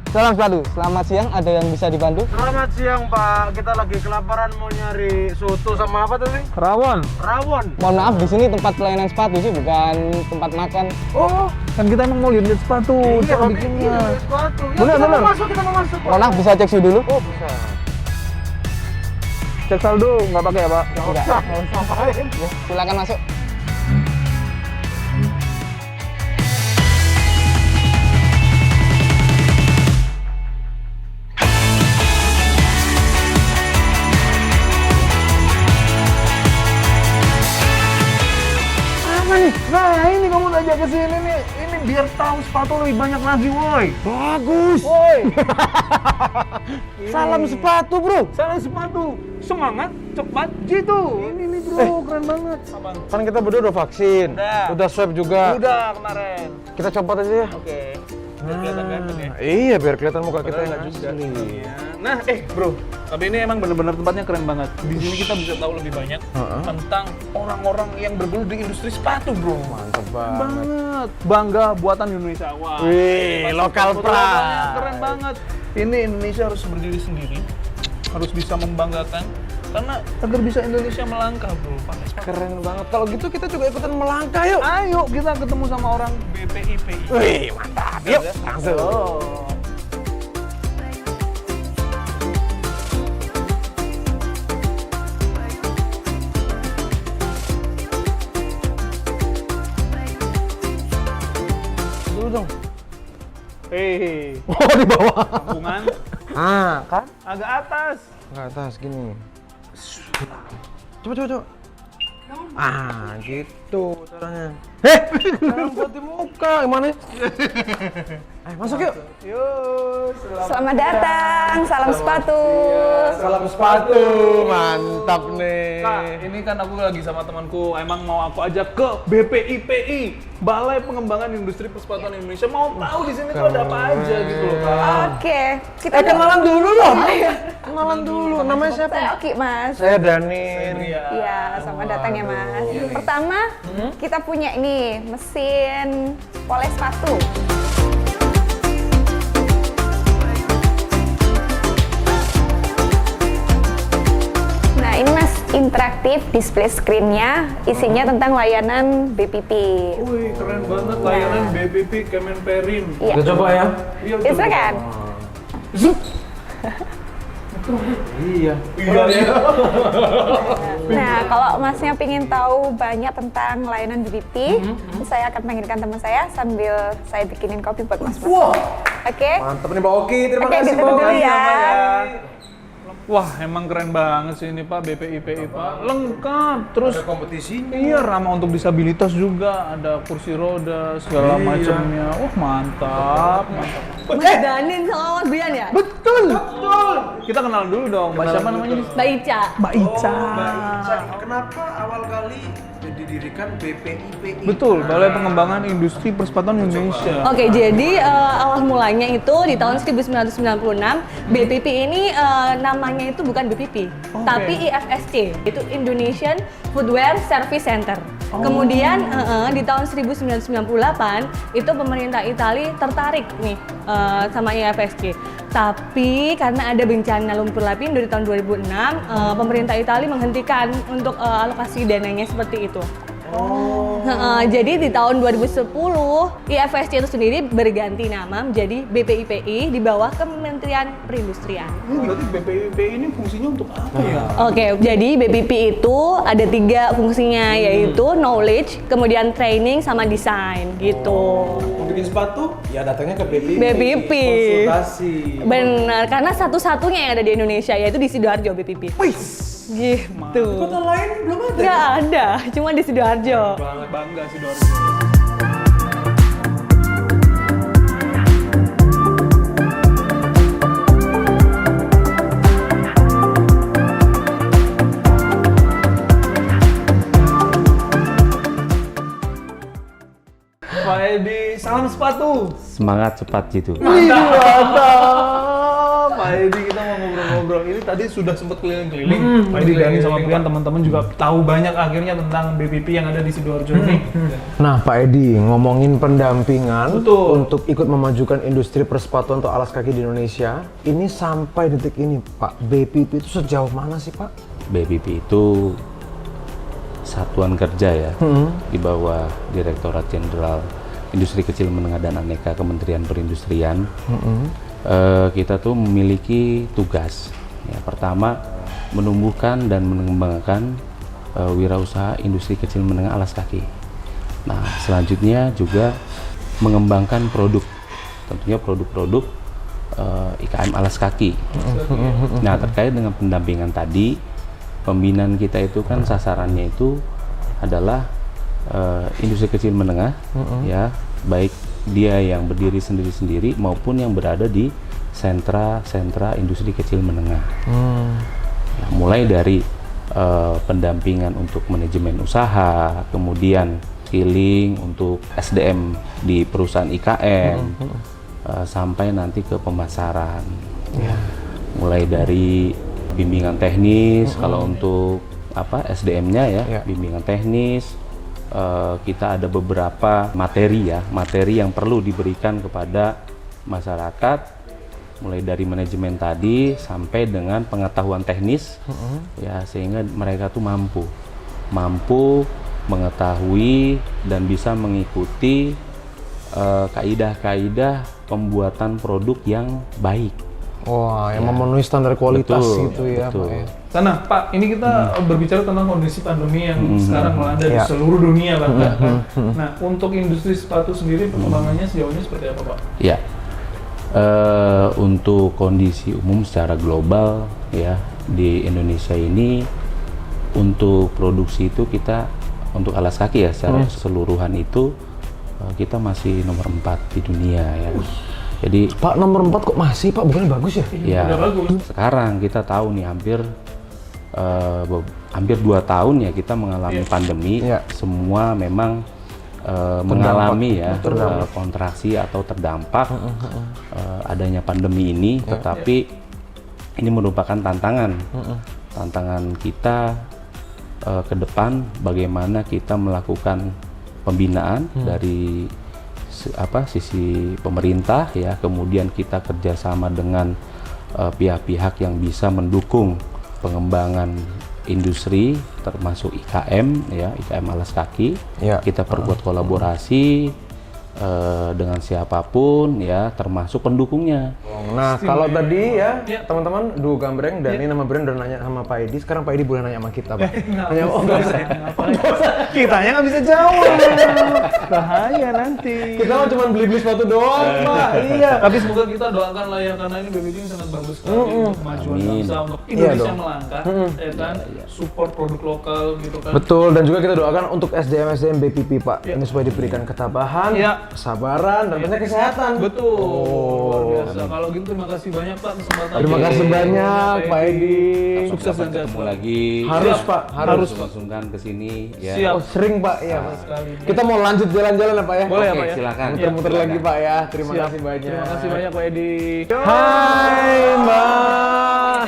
Salam sepatu. Selamat siang, ada yang bisa dibantu? Selamat siang Pak, kita lagi kelaparan mau nyari soto sama apa tadi? Rawon. Rawon. Mohon maaf, di sini tempat pelayanan sepatu sih, bukan tempat makan. Oh, kan kita emang mau lihat sepatu. Iya, cara Pak, bikinnya. iya, sepatu. Ya, Bener, kita bener. mau masuk, kita mau masuk. Pak. Mohon maaf, bisa cek suhu dulu? Oh, bisa. Cek saldo nggak pakai ya, Pak? Enggak. Ngapain? Ya, silakan masuk. Apa nih? Nah, ini kamu ajak ke sini nih. Ini biar tahu sepatu lebih banyak lagi, woi. Bagus. Woi. Salam sepatu, bro. Salah sepatu. Semangat, cepat, jitu. Ini nih, Bro, keren banget. Kan kita berdua udah vaksin. Udah swab juga. Udah kemarin. Kita copot aja ya. Oke. Biar kelihatan ganteng ya. Iya, biar kelihatan muka kita yang juga. asli. Iya. Nah, bro, tapi ini emang bener-bener tempatnya keren banget. Di sini kita bisa tahu lebih banyak tentang orang-orang yang bergelut di industri sepatu, bro. Mantap banget. Banget. Bangga buatan Indonesia. Wah. Wih, Pas lokal foto pride. lokalnya keren banget. Ini Indonesia harus berdiri sendiri, harus bisa membanggakan. Karena agar bisa Indonesia melangkah, bro. Pakai sepatu. Keren banget. Kalau gitu kita juga ikutan melangkah yuk. Ayo kita ketemu sama orang BPIPI. Wih, mantap. Yuk, langsung. Oh. Dulu dong. Hei, Oh, di bawah. kampungan Ah, kan? agak atas. Ke atas gini. Coba. Ah, gitu caranya. Jangan buat di muka, gimana? Ayo masuk yuk. Yuk, Selamat datang, salam sepatu. Salam sepatu, mantap nih. Kak, ini kan aku lagi sama temanku, emang mau aku ajak ke BPIPI, Balai Pengembangan Industri Persepatuan Indonesia. Mau tahu di sini tuh ada apa aja gitu loh, Kak. Oke, kita Kenalan dulu dong. Kenalan dulu. Namanya siapa? Saya Oki, Mas. Saya Danin. Iya, selamat datang ya, Mas. Pertama, kita punya ini mesin poles sepatu. Nah, ini Mas, interaktif display screen-nya isinya tentang layanan BPP. Wih, keren banget layanan BPP Kemenperin. Iya. Kita coba ya. Iya, Silakan. Iya. Iya, ya. Nah, kalau Masnya ingin tahu banyak tentang layanan BPP, saya akan panggilkan teman saya sambil saya bikinin kopi buat Mas. Wah, Oke? mantap nih Mbak Oki. Terima Oke, kasih ditutup Mbak dulu Oki. ya. Wah, emang keren banget sih ini Pak, BPIPI Pak. Lengkap. Terus Ada kompetisinya. iya, ramah untuk disabilitas juga, ada kursi roda segala macamnya. Wah, mantap. Mas Danin sama Mas Brian ya? Betul. Kita kenalan dulu dong. Mbak siapa namanya? Mbak Ica. Mbak Ica. Kenapa awal kali didirikan BPIPI? Betul, Balai Pengembangan Industri Persepatuan Indonesia. Oke, jadi awal mulanya itu di tahun 1996, BPP ini namanya itu bukan BPP, tapi IFSC, itu Indonesian Footwear Service Center. Kemudian di tahun 1998 itu pemerintah Italia tertarik nih sama IFSC. Tapi karena ada bencana lumpur lapindo di tahun 2006, pemerintah Italia menghentikan untuk alokasi dananya seperti itu. Jadi di tahun 2010 IFSC itu sendiri berganti nama menjadi BPIPI di bawah Kementerian Perindustrian. Berarti BPIPI ini fungsinya untuk apa ya? Oke, jadi BPP itu ada 3 fungsinya, yaitu knowledge, kemudian training, sama desain gitu. Mau bikin sepatu? Ya datangnya ke BPIPI. BPIP. Konsultasi. Benar, karena satu-satunya yang ada di Indonesia yaitu di Sidoarjo BPP. Gitu. Kota lain belum ada. Nggak ada, cuma di Sidoarjo. Bangga sih Dorjo. Pak Edi, salam sepatu. Semangat cepat gitu. Mantap. Pak Edi, kita mau ngobrol-ngobrol. Ini tadi sudah sempat keliling-keliling. Pak Edi, Dani sama Brian, teman-teman juga tahu banyak akhirnya tentang BPP yang ada di Sidoarjo ini. Nah, Pak Edi, ngomongin pendampingan Betul. untuk ikut memajukan industri persepatuan atau alas kaki di Indonesia, ini sampai detik ini, Pak, BPP itu sejauh mana sih, Pak? BPP itu satuan kerja ya, di bawah Direktorat Jenderal Industri Kecil Menengah dan Aneka Kementerian Perindustrian. Kita tuh memiliki tugas. Ya, pertama, menumbuhkan dan mengembangkan wirausaha industri kecil menengah alas kaki. Nah, selanjutnya juga mengembangkan produk, tentunya produk-produk IKM alas kaki. Nah, terkait dengan pendampingan tadi, pembinaan kita itu kan sasarannya itu adalah industri kecil menengah, ya, baik dia yang berdiri sendiri-sendiri maupun yang berada di sentra-sentra industri kecil menengah. Ya, mulai dari pendampingan untuk manajemen usaha, kemudian skilling untuk SDM di perusahaan IKM, sampai nanti ke pemasaran. Mulai dari bimbingan teknis, kalau untuk SDM-nya ya, bimbingan teknis. Kita ada beberapa materi yang perlu diberikan kepada masyarakat, mulai dari manajemen tadi sampai dengan pengetahuan teknis, ya, sehingga mereka tuh mampu mengetahui dan bisa mengikuti kaidah-kaidah pembuatan produk yang baik. Wah, yang memenuhi standar kualitas gitu ya, betul. Pak ya. Nah, Pak, ini kita berbicara tentang kondisi pandemi yang sekarang melanda di seluruh dunia, bahkan. Nah, untuk industri sepatu sendiri perkembangannya sejauh ini seperti apa, Pak? Ya, untuk kondisi umum secara global ya di Indonesia ini, untuk produksi itu kita untuk alas kaki ya secara keseluruhan itu kita masih nomor 4 di dunia ya. Jadi Pak, nomor 4 kok masih, Pak? Bukannya bagus ya? ya, Udah bagus. sekarang kita tahu nih hampir 2 tahun ya kita mengalami pandemi. Semua memang mengalami ya kontraksi atau terdampak adanya pandemi ini. Tetapi ini merupakan tantangan kita ke depan, bagaimana kita melakukan pembinaan dari sisi pemerintah ya, kemudian kita kerjasama dengan pihak-pihak yang bisa mendukung pengembangan industri termasuk IKM ya, IKM alas kaki. Kita perkuat kolaborasi dengan siapapun ya, termasuk pendukungnya. Nah, kalau tadi ya teman-teman Duo Gambreng dan ini nama brand udah nanya sama Pak Edi, sekarang Pak Edi boleh nanya sama kita, Pak. Nanya enggak usah. Kitanya nggak bisa jawab. Bahaya nanti. Kita cuma beli-beli sepatu doang, Pak. Iya. Tapi semoga kita doakan lah ya, karena ini BPP ini sangat bagus sekali untuk kemajuan bangsa, untuk Indonesia melangkah, ya kan, support produk lokal gitu kan. Betul, dan juga kita doakan untuk SDM BPP, Pak. Ini supaya diberikan ketabahan, kesabaran, dan banyak kesehatan. Betul. Luar biasa. Kalau gitu terima kasih banyak, Pak, kesempatan. Terima kasih banyak, Pak Edi. Sukses dan sehat. Ketemu lagi. Harus, Pak. Harus. Langsungkan ke sini ya. Siap. Oh, sering, Pak. Iya, Pak. Sekali. Kita mau lanjut jalan-jalan ya, Pak ya? Boleh ya, Oke, Pak ya? silakan. Muter-muter lagi, Pak ya. Terima Siap. kasih banyak. Terima kasih banyak, Pak Edi. Hai, Mbak.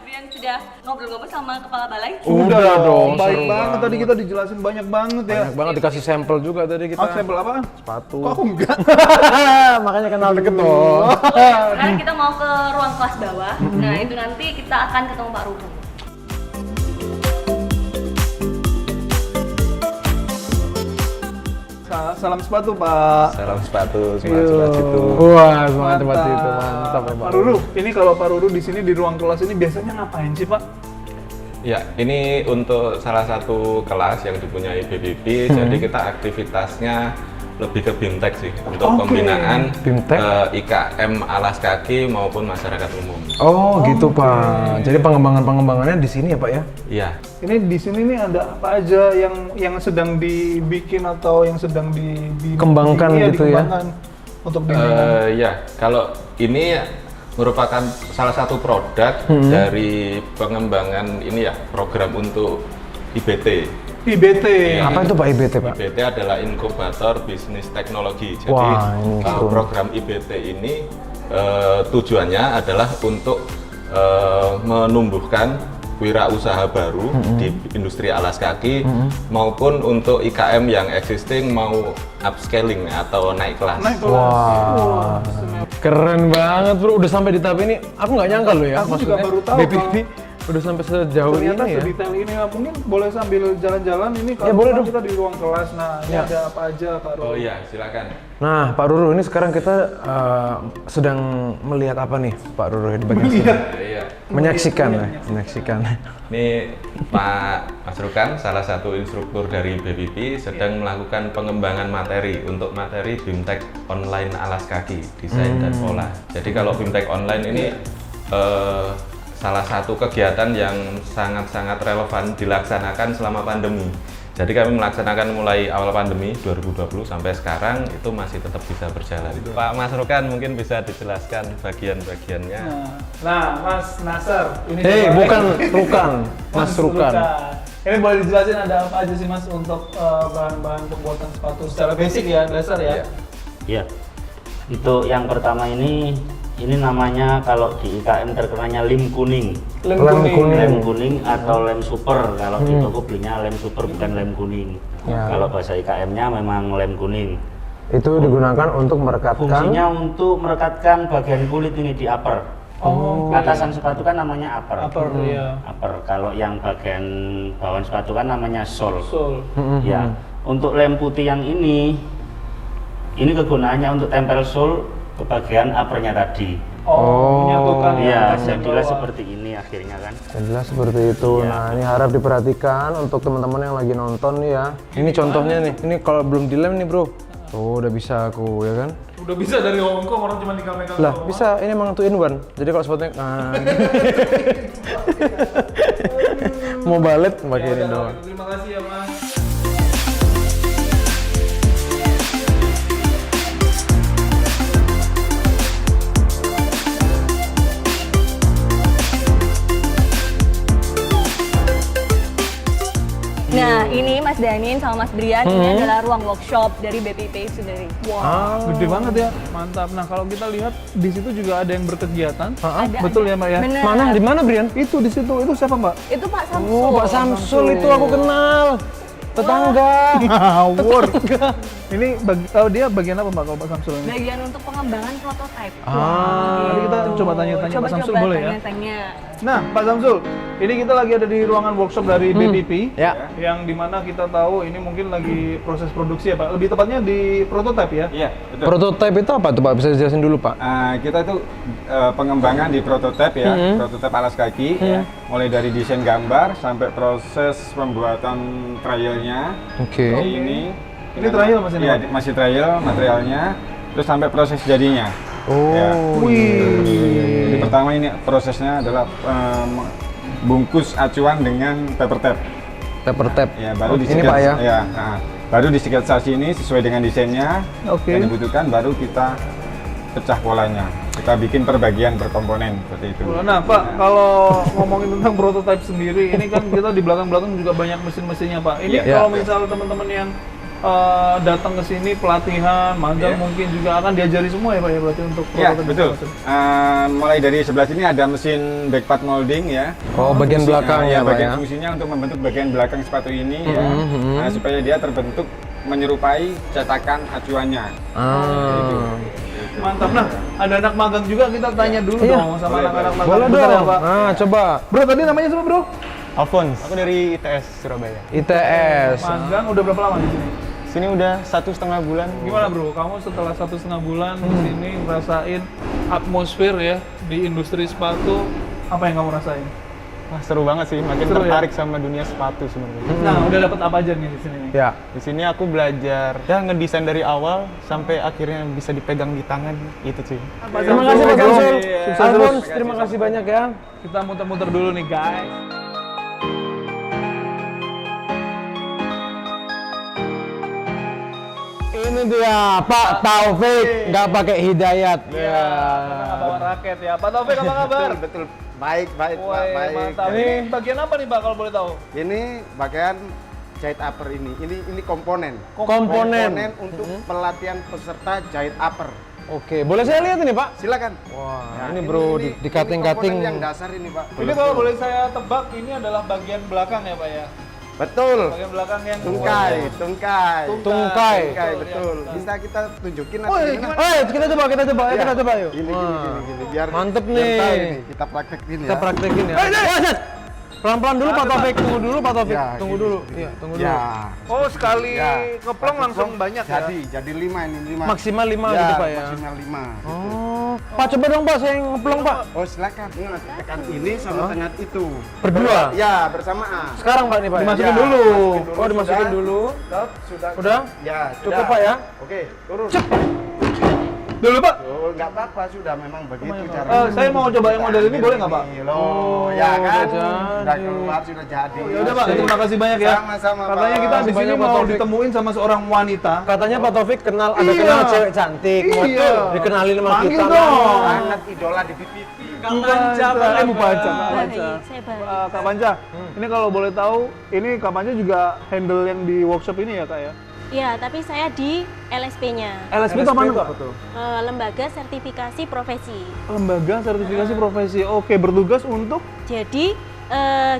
Brian sudah ngobrol-ngobrol sama kepala balai. Udah dong. Baik seru banget, tadi kita dijelasin banyak banget ya. Banyak banget dikasih sampel juga tadi kita. Sampel apaan? Sepatu. Kok aku enggak? Makanya kenal deket dong. Sekarang kita mau ke ruang kelas bawah. Nah, itu nanti kita akan ketemu Pak Rubu. Salam sepatu, Pak. Salam sepatu, Iya. semangat situ. Wah, semangat tempat itu. Mantap ya, Pak. Pak Ruru, ini kalau Pak Ruru di sini di ruang kelas ini biasanya ngapain sih, Pak? Ya, ini untuk salah satu kelas yang dipunyai BPP, jadi kita aktivitasnya lebih ke BIMTEK sih, untuk pembinaan BIMTEK? IKM alas kaki maupun masyarakat umum. Oh, gitu, Pak. Jadi pengembangannya di sini ya, Pak ya? Iya. Ini di sini nih ada apa aja yang sedang dibikin atau yang sedang Kembangkan gitu ya? dikembangkan untuk bimbingan. Ya, kalau ini merupakan salah satu produk dari pengembangan ini ya, program untuk IBT. IBT. Apa itu Pak IBT, Pak? IBT adalah inkubator bisnis teknologi. Jadi Wah, ini seru. program IBT ini tujuannya adalah untuk menumbuhkan wirausaha baru di industri alas kaki maupun untuk IKM yang existing mau upscaling atau naik kelas. Wah, keren banget bro. Udah sampai di tahap ini, aku nggak nyangka loh ya. Aku juga baru tahu BPP udah sampai sejauh ternyata ini ya. sedetail ini. Nah, mungkin boleh sambil jalan-jalan ini kalau boleh dong. kita di ruang kelas. Nah, ini Ya. ada apa aja Pak Ruru? Oh iya, silakan. Nah, Pak Ruru, ini sekarang kita sedang melihat apa nih, Pak Ruru di bagian sini? Iya. Menyaksikan. Ini Pak Mas Rukan, salah satu instruktur dari BPP, sedang melakukan pengembangan materi untuk materi BIMTEK online alas kaki, desain dan pola. Jadi kalau BIMTEK online ini salah satu kegiatan yang sangat-sangat relevan dilaksanakan selama pandemi. Jadi kami melaksanakan mulai awal pandemi 2020 sampai sekarang itu masih tetap bisa berjalan. Pak Mas Rukan mungkin bisa dijelaskan bagian-bagiannya. Nah, Mas Nasar, ini Hei, coba- bukan Rukan, Mas Rukan. Ini boleh dijelasin ada apa aja sih Mas untuk bahan-bahan pembuatan sepatu secara basic ya, dasar ya? Iya. Itu yang pertama ini namanya kalau di IKM terkenalnya lem kuning. Lem kuning. Lem kuning atau lem super. Kalau di toko belinya lem super bukan lem kuning. Ya. Kalau bahasa IKM-nya memang lem kuning. Itu digunakan untuk merekatkan. Fungsinya untuk merekatkan bagian kulit ini di upper. Oh, Atasan sepatu kan namanya upper. upper ya. Upper. Kalau yang bagian bawah sepatu kan namanya sole. Sol. Ya, untuk lem putih yang ini kegunaannya untuk tempel sole ke bagian uppernya tadi. Menyatukan Iya, atas dan jadilah bawah. seperti ini akhirnya kan. Jelas seperti itu. Iya. Nah, ini harap diperhatikan untuk teman-teman yang lagi nonton nih ya. Ini contohnya nih. Ini kalau belum dilem nih, Bro. Tuh, udah bisa aku ya kan. Udah bisa dari Hongkong orang cuma tinggal-tinggal Lah, doang. bisa. Ini emang two in one. Jadi kalau sepatunya mau balet pakai Ya ini udah, doang. terima kasih ya Mas. Nah, ini Mas Danin sama Mas Brian, ini adalah ruang workshop dari BPP sendiri. Wah, gede banget ya, mantap. Nah kalau kita lihat di situ juga ada yang berkegiatan, Ada, betul ada. ya Mbak ya? Bener. Mana? Di mana, Brian? Itu di situ, itu siapa Mbak? Itu Pak Samsul. Oh, Pak Samsul itu aku kenal. Tetangga. Ngawur. Ini dia bagian apa Mbak kalau Pak Samsul ini? Bagian untuk pengembangan prototipe. Nanti kita coba tanya-tanya Pak Samsul boleh ya? Tanya-tanya. Nah Pak Samsul, ini kita lagi ada di ruangan workshop dari BPP, Ya. yang dimana kita tahu ini mungkin lagi proses produksi ya Pak. Lebih tepatnya di prototipe ya? Iya, betul. Prototipe itu apa tuh, Pak? Bisa dijelasin dulu, Pak? Kita itu pengembangan di prototipe ya, prototipe alas kaki, ya. Mulai dari desain gambar sampai proses pembuatan trialnya. Oke. Seperti ini. Ini trial Mas ini? Iya, masih trial materialnya, terus sampai proses jadinya. Oh. Ya. Wih. Jadi pertama ini prosesnya adalah bungkus acuan dengan paper tape. Paper tape. Ya, baru Ini, Pak ya. Baru disketsasi ini sesuai dengan desainnya Oke. yang dibutuhkan, baru kita pecah polanya. Kita bikin per bagian, per komponen seperti itu. Nah Pak, kalau ngomongin tentang prototipe sendiri, ini kan kita di belakang-belakang juga banyak mesin-mesinnya Pak. Ini Iya. kalau misal teman-teman yang datang ke sini pelatihan, magang Iya. mungkin juga akan diajari semua ya Pak ya berarti untuk Ya, prototipe. betul. Mulai dari sebelah sini ada mesin backpart molding ya. Oh, bagian belakang ya, Pak bagian ya. fungsinya untuk membentuk bagian belakang sepatu ini ya. Nah, supaya dia terbentuk menyerupai cetakan acuannya. Mantap. Nah, ada anak magang juga, kita tanya dulu Iya. dong sama anak-anak magang. Boleh Bentar dong. ya, Pak. Nah, coba. Bro, tadi namanya siapa Bro? Alphonse. Aku dari ITS Surabaya. ITS. Magang udah berapa lama di sini? Sini udah 1,5 bulan. Gimana Bro, kamu setelah 1,5 bulan di sini ngerasain atmosfer ya di industri sepatu, apa yang kamu rasain? Wah, seru banget sih. Makin Seru ya? tertarik sama dunia sepatu sebenarnya. Nah, udah dapat apa aja nih di sini nih? Ya. Di sini aku belajar ya ngedesain dari awal sampai akhirnya bisa dipegang di tangan itu sih. Terima kasih, Pak Samsul. Sukses Alphonse, terus. terima kasih banyak ya. Kita muter-muter dulu nih guys. Ini dia Pak Taufik, nggak pakai hidayat. Iya, karena bawa raket ya. Pak Taufik apa kabar? Betul. Baik, Pak, Woi, baik. mantap. Ini bagian apa nih Pak kalau boleh tahu? Ini bagian jahit upper ini. Ini komponen. Komponen. Komponen untuk pelatihan peserta jahit upper. Oke, boleh saya lihat ini, Pak? Silakan. Wah, Ya, ini bro, di cutting-cutting. komponen yang dasar ini, Pak. Ini kalau boleh saya tebak, ini adalah bagian belakang ya Pak ya? Betul. Bagian belakang yang Tungkai. Tungkai. Betul. Bisa kita tunjukin Oh, iya, gimana? Kita coba, Ya. kita coba yuk. Gini, Wah. biar Mantep biar nih. tahu ini. Kita praktekin ya. Kita praktekin ya. Pelan-pelan dulu Pak Taufik, tunggu dulu Pak Taufik. Ya, Tunggu gini, dulu. gini. Iya, tunggu dulu. Ya. Oh, sekali Ya. ngeplong langsung banyak ya? Jadi 5 ini, 5. Maksimal 5 gitu Pak ya. Maksimal 5. Oh, Pak coba dong Pak, saya ngeplong Pak. Oh, silakan. Ini nanti tekan ini sama tengah itu. Berdua? Ya, bersamaan. Sekarang Pak nih Pak. Dimasukin Ya, dulu. Oh, dimasukin sudah. dulu. Sudah. Udah? Ya, Cukup sudah. Pak ya? Oke, turun. Dulu Pak. Oh, nggak apa-apa, sudah memang begitu caranya. Saya mau coba yang model ini boleh nggak Pak? Loh, ya kan? udah Sudah jadi. keluar, sudah jadi. Ya udah Pak, terima kasih banyak ya. Sama-sama, Pak. Katanya kita di sini Banyak, Pak mau Taufik. ditemuin sama seorang wanita. Katanya Pak Taufik kenal ada Iya. kenal cewek cantik. Iya. Betul. Dikenalin sama Panggil kita. dong. Sangat idola di BPP. Kak Panca, Bu Panca. Kak Panca. Saya baik. Kak Panca, ini kalau boleh tahu, ini Kak Panca juga handle yang di workshop ini ya Kak ya? Ya, tapi saya di LSP-nya, LSP itu apa Pak? Lembaga Sertifikasi Profesi. Lembaga Sertifikasi Profesi. Oke, bertugas untuk Jadi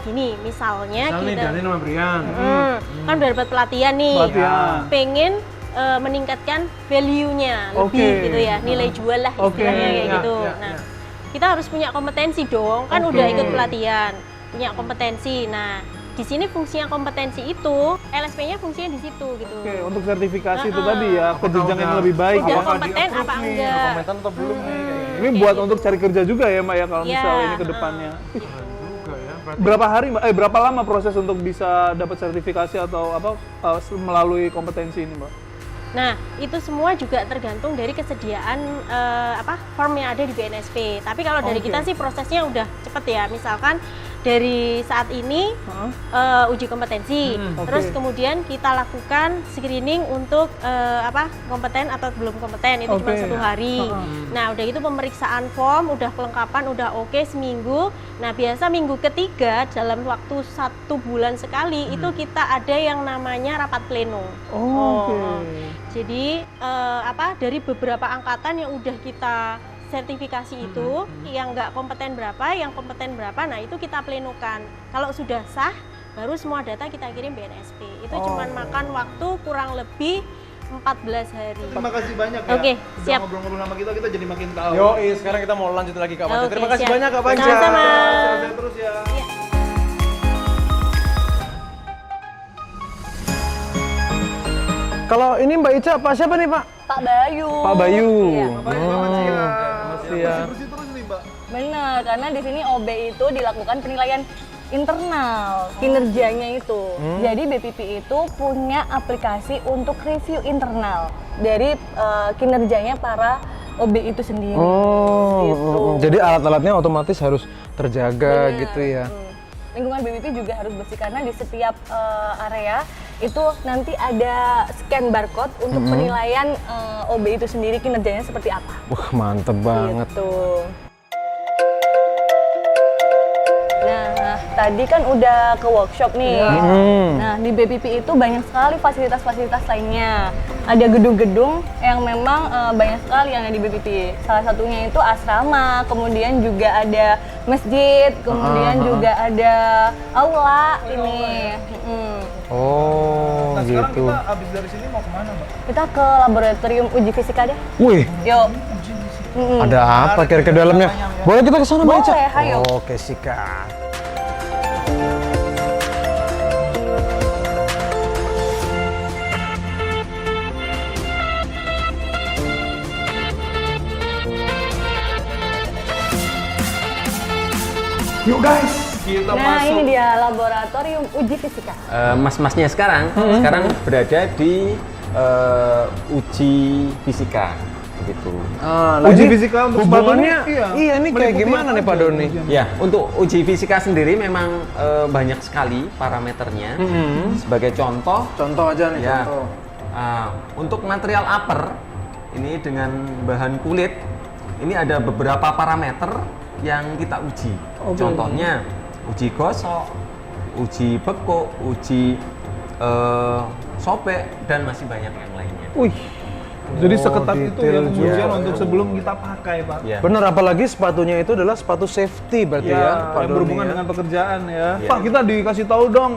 gini, misalnya Misal nih kita Dani sama Brian. kan udah dapat pelatihan nih, pelatihan. pengen meningkatkan value-nya lebih Oke. gitu ya, nilai jual lah Oke, istilahnya kayak ya, gitu. ya, Nah, ya. kita harus punya kompetensi dong, kan Oke. udah ikut pelatihan, punya kompetensi. Nah, di sini fungsinya kompetensi itu, LSP-nya fungsinya di situ gitu. Oke, untuk sertifikasi itu Heeh. tadi ya, ke jenjang yang lebih baik Udah ya. kompeten apa enggak? Komentar atau belum nih? Ini buat untuk cari kerja juga ya Mbak ya, kalau Iya, misal ini ke depannya. Gitu. Berapa hari Mbak? Berapa lama proses untuk bisa dapat sertifikasi atau apa melalui kompetensi ini Mbak? Nah, itu semua juga tergantung dari kesediaan form yang ada di BNSP. Tapi kalau dari Oke. kita sih prosesnya udah cepet ya. Misalkan dari saat ini uji kompetensi, terus Oke. kemudian kita lakukan screening untuk kompeten atau belum kompeten, itu cuma Oke. 1 hari. Nah, udah itu pemeriksaan form, udah kelengkapan, udah oke seminggu. Nah, biasa minggu ketiga dalam waktu 1 bulan sekali itu kita ada yang namanya rapat pleno. Oke. Jadi dari beberapa angkatan yang udah kita sertifikasi itu, yang nggak kompeten berapa, yang kompeten berapa, nah itu kita plenokan. Kalau sudah sah, baru semua data kita kirim BNSP. Itu cuman makan waktu kurang lebih 14 hari. Terima kasih banyak ya. Oke, Udah siap. ngobrol-ngobrol sama kita jadi makin tahu. Yo, sekarang kita mau lanjut lagi Kak Panca. Oke, Terima kasih siap. banyak Kak Panca. Sama-sama. Sehat-sehat terus ya. Kalau ini Mbak Ica, Pak siapa nih Pak? Pak Bayu. Pak Bayu. Iya. Makasih ya. Bersih terus nih Mbak. Benar, karena di sini OB itu dilakukan penilaian internal kinerjanya itu. Jadi BPP itu punya aplikasi untuk review internal dari kinerjanya para OB itu sendiri. Gitu. Jadi alat-alatnya otomatis harus terjaga Bener. gitu ya. Lingkungan BPP juga harus bersih karena di setiap area itu nanti ada scan barcode untuk penilaian OB itu sendiri kinerjanya seperti apa. Wah, mantep banget. Gitu. Nah, tadi kan udah ke workshop nih. Nah, di BPP itu banyak sekali fasilitas-fasilitas lainnya. Ada gedung-gedung yang memang banyak sekali yang ada di BPP. Salah satunya itu asrama, kemudian juga ada masjid, kemudian juga ada aula ini. Oh, Nah, sekarang gitu. kita abis dari sini mau kemana Mbak? Kita ke laboratorium uji fisika deh. Wih, Yuk. ada apa kira-kira dalamnya? Boleh kita ke sana, Mbak Ica? Boleh, ayo. Oke, sikat. Yuk guys, kita Nah, masuk. ini dia laboratorium uji fisika. Mas-masnya sekarang berada di uji fisika gitu. Uji fisika untuk hubungannya, sepatu, iya ini kayak meliputi gimana apa nih Pak aja? Doni? Ya, untuk uji fisika sendiri memang banyak sekali parameternya. Sebagai contoh, Contoh aja nih, ya, contoh. untuk material upper ini dengan bahan kulit, ini ada beberapa parameter yang kita uji. Contohnya uji gosok, uji bekuk, uji sobek, dan masih banyak yang lainnya. Wih, Jadi seketat itu ya detail pengujian juga. untuk sebelum kita pakai, Pak. Ya. Bener, apalagi sepatunya itu adalah sepatu safety berarti ya, Pak yang Doni berhubungan ya. dengan pekerjaan ya. Iya. Pak, kita dikasih tahu dong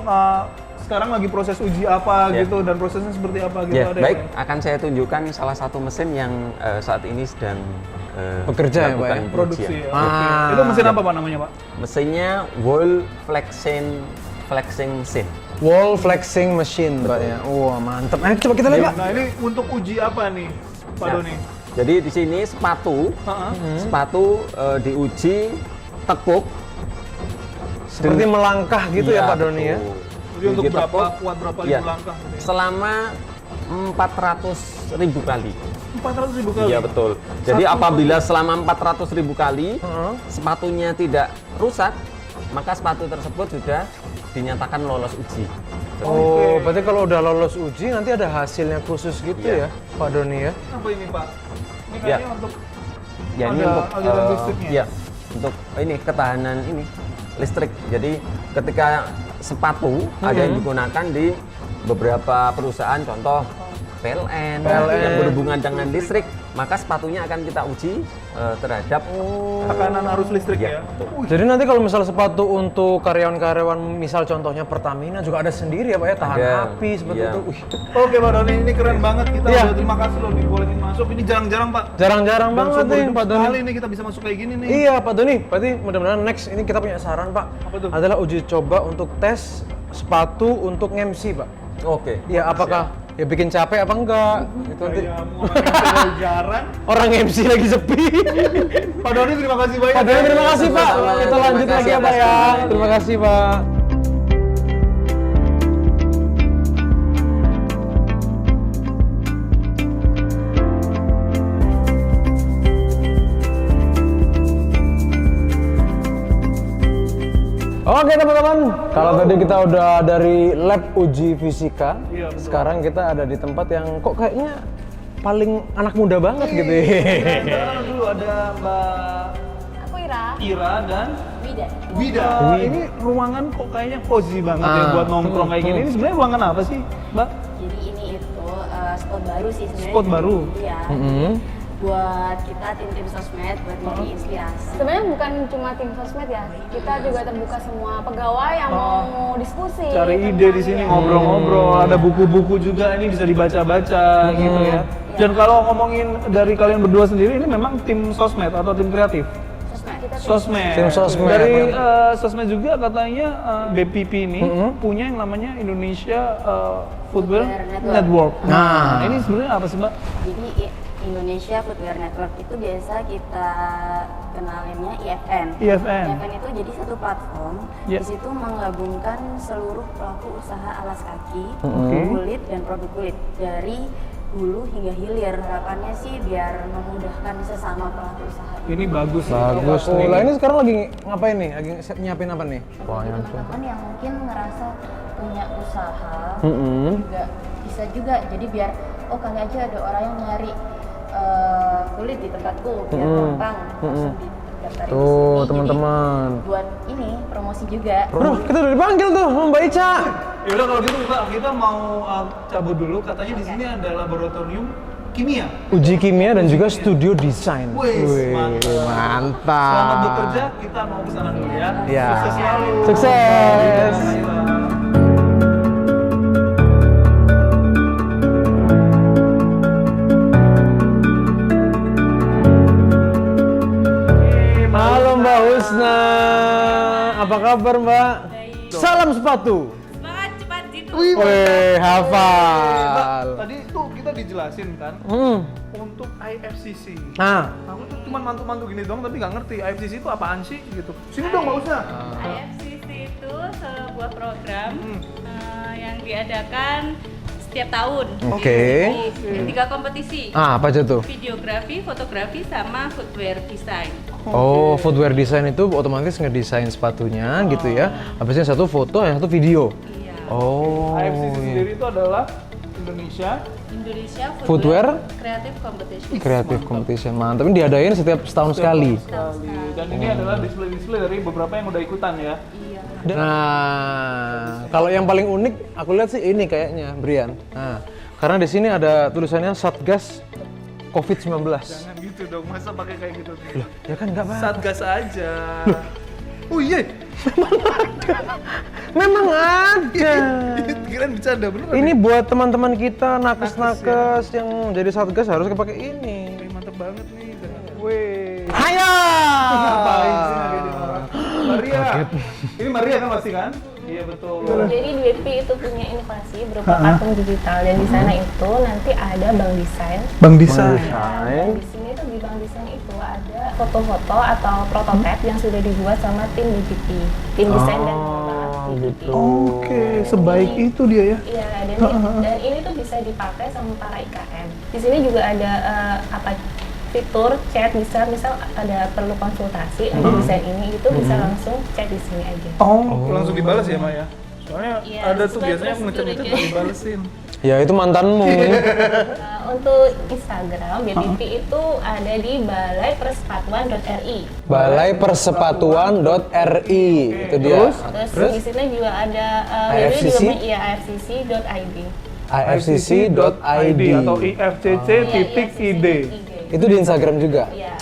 sekarang lagi proses uji apa Ya. gitu dan prosesnya seperti apa gitu. Ya, ada baik. ya? Akan saya tunjukkan salah satu mesin yang saat ini sedang Bekerja ya, Pak, melakukan ya? Produksi. ujian. Ya. Oke. Itu mesin apa Pak namanya, Pak? Mesinnya wall flexing machine. Wall flexing machine, Pak ya. Wah, mantep. Ayo coba kita lihat, Pak. Nah, ini untuk uji apa nih, Pak Nah, Doni? Jadi di sini sepatu diuji tekuk Seperti melangkah gitu ya, Pak Doni ya. Jadi untuk Uji berapa tekuk, kuat berapa ya, ribu langkah gitu ya? selama 400.000 kali. 400.000 kali. Iya betul. Jadi Satu apabila selama 400.000 kali sepatunya tidak rusak, maka sepatu tersebut sudah dinyatakan lolos uji. Oh, berarti kalau udah lolos uji nanti ada hasilnya khusus gitu Iya. ya, Pak Doni ya. Apa ini, Pak? Ini Ya. kayaknya untuk Ya ini ada untuk aliran listriknya. ya, untuk ini ketahanan ini listrik. Jadi ketika sepatu ada yang digunakan di beberapa perusahaan, contoh PLN yang berhubungan dengan listrik, maka sepatunya akan kita uji terhadap tekanan arus listrik ya. ya. Betul. Jadi nanti kalau misal sepatu untuk karyawan-karyawan, misal contohnya Pertamina juga ada sendiri ya, Pak ya, tahan Ada, api seperti iya. itu. Wih, Oke Pak Doni, ini keren banget. Kita Iya. udah terima kasih loh dibolehin masuk. Ini jarang-jarang Pak. jarang-jarang Dan banget seumur nih, hidup Pak Doni. sekali nih kita bisa masuk kayak gini nih. Iya, Pak Doni. Berarti mudah-mudahan next ini kita punya saran, Pak. Apa tuh? Adalah uji coba untuk tes sepatu untuk MC, Pak. Oke. Ya, apakah ya bikin capek apa enggak? Itu nanti Kayak mau ngomongin jarang. orang MC lagi sepi. Pak Doni terima kasih banyak. Pak Doni terima kasih, Pak. Sama-sama. Kita lanjut Terima lagi ya, kasih Pak ya. atas Terima kasih, Pak. Oke teman-teman, kalau tadi kita udah dari lab uji fisika, Iya, betul. sekarang kita ada di tempat yang kok kayaknya paling anak muda banget gitu. Sekarang dulu ada Mbak Aku Ira. Ira dan Wida. Wida. Ini ruangan kok kayaknya cozy banget ya buat nongkrong kayak gini. Ini sebenarnya ruangan apa sih, Mbak? Jadi ini itu spot baru sih sebenarnya. Spot baru? Iya. Buat kita tim-tim sosmed buat nyari inspirasi. Sebenarnya bukan cuma tim sosmed ya, kita juga terbuka semua pegawai yang mau diskusi. Cari ide di sini, ngobrol-ngobrol, ada buku-buku juga ini bisa dibaca-baca gitu ya. Dan kalau ngomongin dari kalian berdua sendiri, ini memang tim sosmed atau tim kreatif? Sosmed. Tim sosmed. Dari sosmed juga katanya BPP ini punya yang namanya Indonesia Footwear Network. Nah, ini sebenarnya apa sih, Mbak? Jadi Indonesia Footwear Network itu biasa kita kenalinnya IFN. IFN. IFN itu jadi satu platform, Ya. di situ menggabungkan seluruh pelaku usaha alas kaki, kulit dan produk kulit dari hulu hingga hilir. Harapannya sih biar memudahkan sesama pelaku usaha. Ini bagus. Bagus nih. Lah ini sekarang lagi ngapain nih? Lagi nyiapin apa nih? Teman-teman yang mungkin ngerasa punya usaha juga bisa juga. Jadi biar kali aja ada orang yang nyari kulit di tempatku biar gampang langsung didaftarin di Tuh sini. teman-teman. Jadi, buat ini promosi juga. Bro, kita udah dipanggil tuh sama Mbak Ica. Ya udah kalau gitu kita mau cabut dulu. Katanya di sini ada laboratorium kimia. Uji kimia dan juga studio desain. Wih, mantap. Selamat bekerja. Kita mau ke sana dulu ya. Ya. Sukses selalu. Sukses. Halo Mbak Husna, apa kabar Mbak? Salam sepatu. Semangat cepat gitu. Wih, Mbak, hafal. tadi tuh kita dijelasin kan untuk IFCC. Nah, Aku tuh cuma mantu-mantu gini doang tapi nggak ngerti IFCC itu apaan sih gitu. Sini dong Mbak Usna. IFCC itu sebuah program yang diadakan setiap tahun. Oke. Di 3 kompetisi. apa aja tuh? Videografi, fotografi, sama footwear design. Oh, footwear design itu otomatis ngedesain sepatunya gitu ya. Habisnya satu foto, yang satu video. Iya. Oh. IFCC sendiri itu adalah Indonesia Footwear Footwear Creative Competition. Creative Competition, mantap. Ini diadain setiap setahun sekali. Dan ini adalah display-display dari beberapa yang udah ikutan ya. Nah, kalau yang paling unik aku lihat sih ini kayaknya, Brian. Nah, Karena di sini ada tulisannya Satgas COVID-19. Jangan gitu dong, masa pakai kayak gitu? Loh, ya kan nggak apa-apa. Satgas aja. Oh iya, memang ada. Kirain bercanda beneran. Ini buat teman-teman kita nakes-nakes yang jadi Satgas harus kepake ini. Mantep banget nih. Wih. Haya. Ngapain sih ngagetin orang? Maria. Ini Maria kan pasti kan? Iya betul. Jadi di BP itu punya inovasi berupa patung digital dan di sana itu nanti ada bank desain. Bank desain. Dan di sini tuh di bank desain itu ada foto-foto atau prototipe yang sudah dibuat sama tim BPP, tim desain dan pengembangan BPP. Oke, sebaik itu dia ya. Iya, dan ini tuh bisa dipakai sama para IKM. Di sini juga ada fitur chat, misal ada perlu konsultasi, ada desain ini itu bisa langsung chat di sini aja. Oh, langsung dibalas ya Maya? Soalnya Iya, ada tuh sesuai biasanya ngechat-ngechat prosedur nggak dibalesin. Ya itu mantanmu. Untuk Instagram BPP itu ada di balaipersepatuan.ri. Balaipersepatuan.ri itu dia. Terus di sini juga ada AFCC? AFCC.id. AFCC.id atau IFCC.id. Itu di Instagram juga. Iya.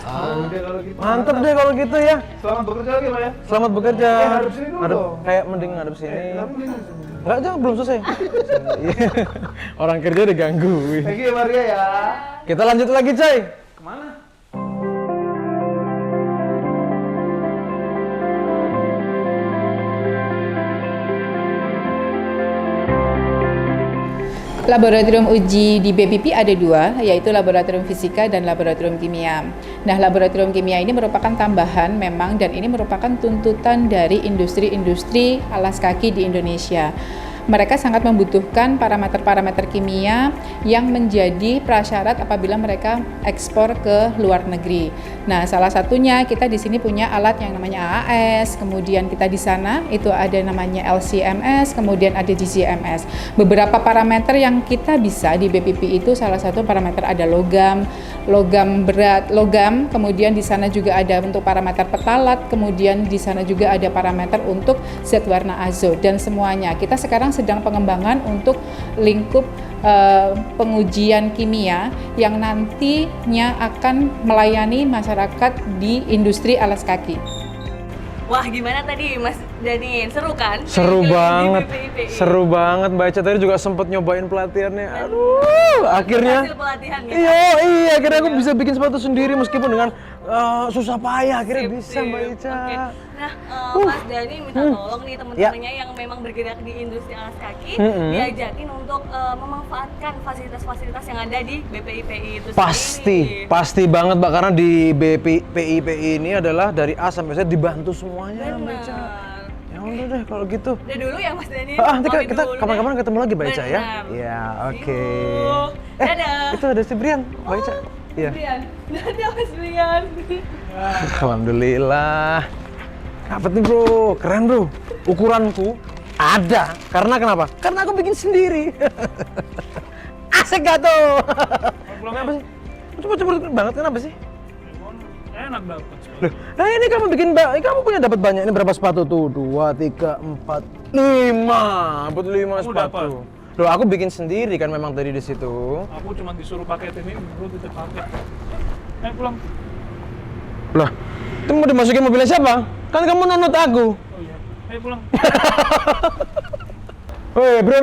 Mantep deh kalau gitu ya. Selamat bekerja lagi, Pak ya. Selamat bekerja. Hadap sini dulu dong. Kayak mending ngadep sini. Enggak, jangan belum selesai. Orang kerja digangguin. Thank you Maria ya. Kita lanjut lagi, coy. Kemana? Laboratorium uji di BPP ada dua, yaitu laboratorium fisika dan laboratorium kimia. Nah, laboratorium kimia ini merupakan tambahan memang, dan ini merupakan tuntutan dari industri-industri alas kaki di Indonesia. Mereka sangat membutuhkan parameter-parameter kimia yang menjadi prasyarat apabila mereka ekspor ke luar negeri. Nah, salah satunya kita di sini punya alat yang namanya AAS, kemudian kita di sana itu ada namanya LCMS, kemudian ada GCMS. Beberapa parameter yang kita bisa di BPP itu salah satu parameter ada logam berat, logam, kemudian di sana juga ada untuk parameter petalat, kemudian di sana juga ada parameter untuk zat warna azot, dan semuanya. Kita sekarang sedang pengembangan untuk lingkup pengujian kimia yang nantinya akan melayani masyarakat di industri alas kaki. Wah, gimana tadi Mas Danin? Seru kan? Seru banget. BPIP. Seru banget. Mbak Ica tadi juga sempet nyobain pelatihannya. Aduh, akhirnya. Hasil pelatihan ya? Iya, akhirnya aku bisa bikin sepatu sendiri meskipun dengan susah payah. Akhirnya bisa, Mbak Ica. Okay. Nah, Mas Dani minta tolong nih teman-temannya yang memang bergerak di industri alas kaki, diajakin untuk memanfaatkan fasilitas-fasilitas yang ada di BPIPI itu sendiri. Pasti banget, Mbak, karena di BPIPI ini adalah dari A sampai Z dibantu semuanya, Mbak Ica. Ya udah deh kalau gitu. Udah dulu ya Mas Dani. Nanti kita kapan-kapan ketemu lagi, Mbak Ica ya. Iya, oke. Dadah. Itu ada si Brian, Mbak Ica. Iya. Brian. Dadah Mas Brian. Alhamdulillah. Apa nih bro? Keren bro. Ukuranku ada. Karena kenapa? Karena aku bikin sendiri. Asik gak tuh? Kenapa sih? Cepet banget, kenapa sih? Enak dapet. Loh, nah ini kamu bikin, kamu punya dapat banyak. Ini berapa sepatu tuh? 2, 3, 4, 5. Dapat 5 sepatu. Loh, aku bikin sendiri kan memang tadi di situ. Aku cuma disuruh pakai tim ini, bro, tidak pakai. Ayo pulang. Lah, itu mau dimasukin mobilnya siapa? Kan kamu nonton aku. Oh iya. Ayo pulang. Woi, bro,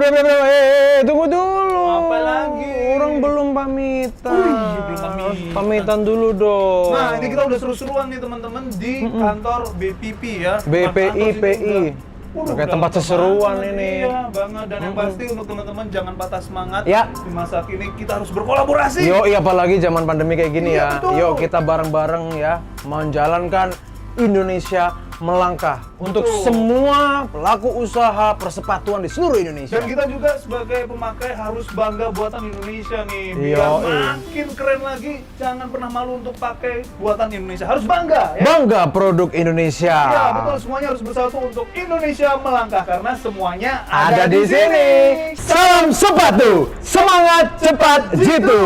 tunggu dulu. Apa lagi? Orang belum pamitan. Oh iya, belum pamitan. Pamitan dulu dong. Nah, ini kita udah seru-seruan nih teman-teman di kantor BPP ya. BPIPI. Kayak tempat seseruan ini. Iya banget, dan yang pasti untuk teman-teman jangan patah semangat. Ya. Di masa kini kita harus berkolaborasi. Yuk, apalagi zaman pandemi kayak gini ya. Betul. Yuk kita bareng-bareng ya menjalankan Indonesia melangkah untuk semua pelaku usaha persepatuan di seluruh Indonesia. Dan kita juga sebagai pemakai harus bangga buatan Indonesia nih. Biar makin keren lagi, jangan pernah malu untuk pakai buatan Indonesia. Harus bangga ya. Bangga produk Indonesia. Ya betul, semuanya harus bersatu untuk Indonesia melangkah karena semuanya ada di sini. Salam sepatu, semangat cepat jitu.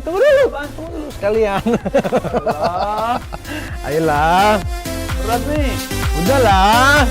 Tunggu dulu sekalian. Ayolah. Berat nih. Udahlah.